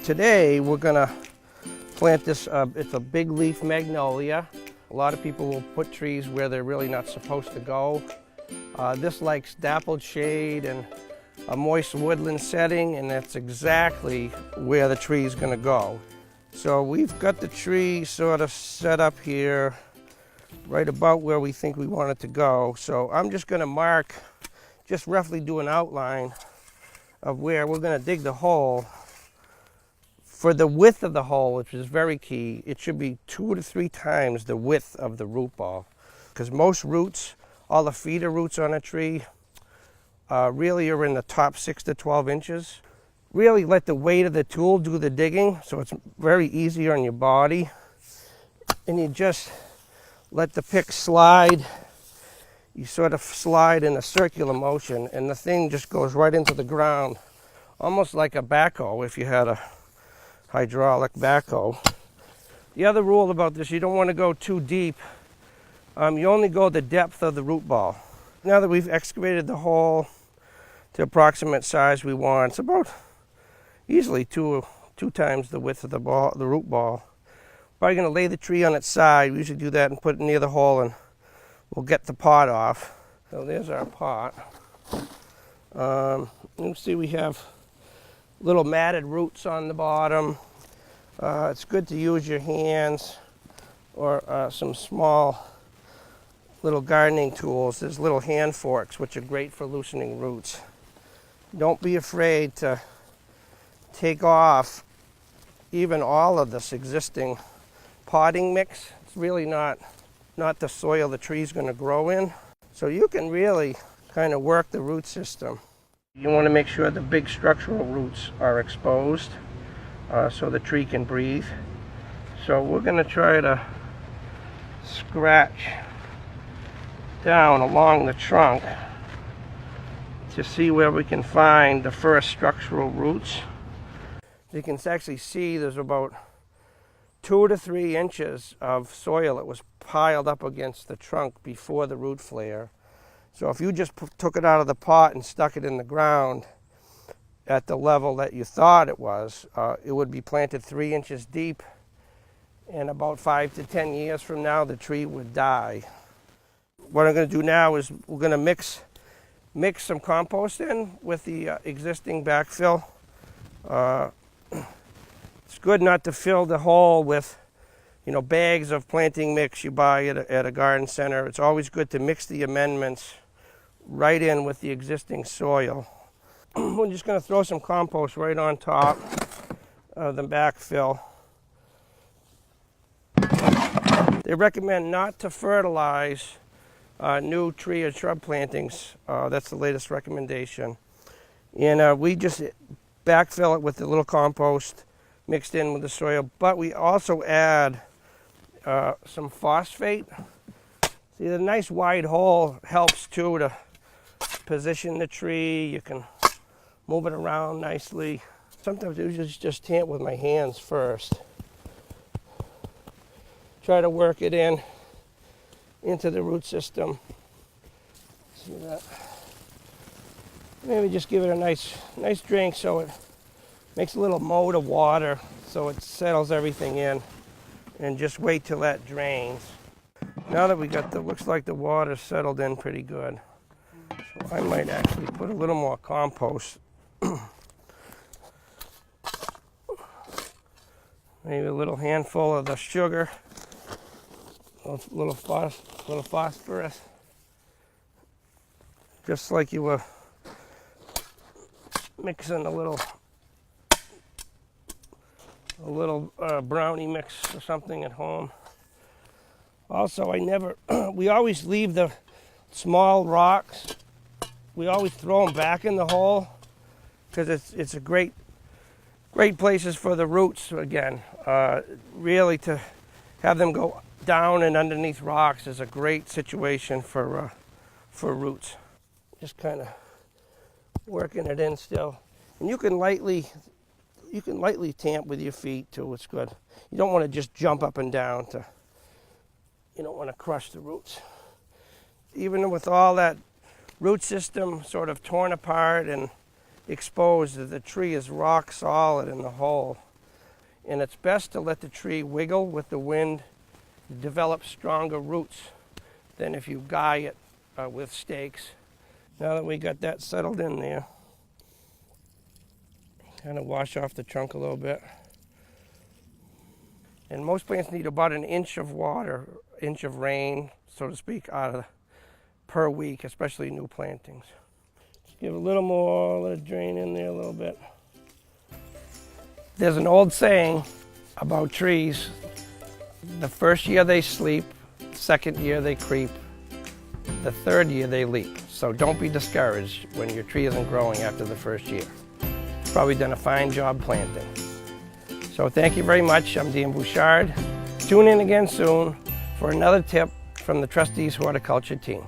Today we're gonna plant this, it's a big leaf magnolia. A lot of people will put trees where they're really not supposed to go. This likes dappled shade and a moist woodland setting, and that's exactly where the tree is gonna go. So we've got the tree sort of set up here, right about where we think we want it to go. So I'm just gonna mark, just roughly do an outline of where we're gonna dig the hole. For the width of the hole, which is very key, it should be 2 to 3 times the width of the root ball. Because most roots, all the feeder roots on a tree, really are in the top 6 to 12 inches. Really let the weight of the tool do the digging, so it's very easy on your body. And you just let the pick slide. You sort of slide in a circular motion, and the thing just goes right into the ground, almost like a backhoe if you had a hydraulic backhoe. The other rule about this, you don't want to go too deep. You only go the depth of the root ball. Now that we've excavated the hole to approximate size we want, it's about easily two times the width of the root ball. Probably going to lay the tree on its side. We usually do that and put it near the hole, and we'll get the pot off. So there's our pot. You can see we have little matted roots on the bottom. It's good to use your hands or some small little gardening tools. There's little hand forks, which are great for loosening roots. Don't be afraid to take off even all of this existing potting mix. It's really not the soil the tree's going to grow in. So you can really kind of work the root system. You want to make sure the big structural roots are exposed so the tree can breathe. So we're going to try to scratch down along the trunk to see where we can find the first structural roots. You can actually see there's about 2 to 3 inches of soil that was piled up against the trunk before the root flare. So if you just took it out of the pot and stuck it in the ground at the level that you thought it was, it would be planted 3 inches deep, and about 5 to 10 years from now the tree would die. What I'm going to do now is we're going to mix some compost in with the existing backfill. It's good not to fill the hole with bags of planting mix you buy at a garden center. It's always good to mix the amendments right in with the existing soil. We're just going to throw some compost right on top of the backfill. They recommend not to fertilize new tree or shrub plantings. That's the latest recommendation. And we just backfill it with a little compost mixed in with the soil, but we also add some phosphate. See, the nice wide hole helps too to position the tree. You can move it around nicely. Sometimes I usually just tamp with my hands first. Try to work it into the root system. See that? Maybe just give it a nice drink so it makes a little moat of water so it settles everything in, and just wait till that drains. Now that we got looks like the water settled in pretty good. So I might actually put a little more compost. Maybe a little handful of the sugar, a little phosphorus, just like you were mixing a little brownie mix or something at home. Also, we always leave the small rocks. We always throw them back in the hole because it's a great places for the roots again. Really, to have them go down and underneath rocks is a great situation for roots. Just kind of working it in still, and you can lightly tamp with your feet too. It's good. You don't want to just jump up and down you don't want to crush the roots. Even with all that root system sort of torn apart and exposed, the tree is rock solid in the hole. And it's best to let the tree wiggle with the wind, develop stronger roots than if you guy it with stakes. Now that we got that settled in there, kind of wash off the trunk a little bit. And most plants need about an inch of water, inch of rain, so to speak, per week, especially new plantings. Just give a little more, let it drain in there a little bit. There's an old saying about trees: the first year they sleep, the second year they creep, the third year they leap. So don't be discouraged when your tree isn't growing after the first year. You've probably done a fine job planting. So thank you very much. I'm Dan Bouchard. Tune in again soon for another tip from the Trustees Horticulture team.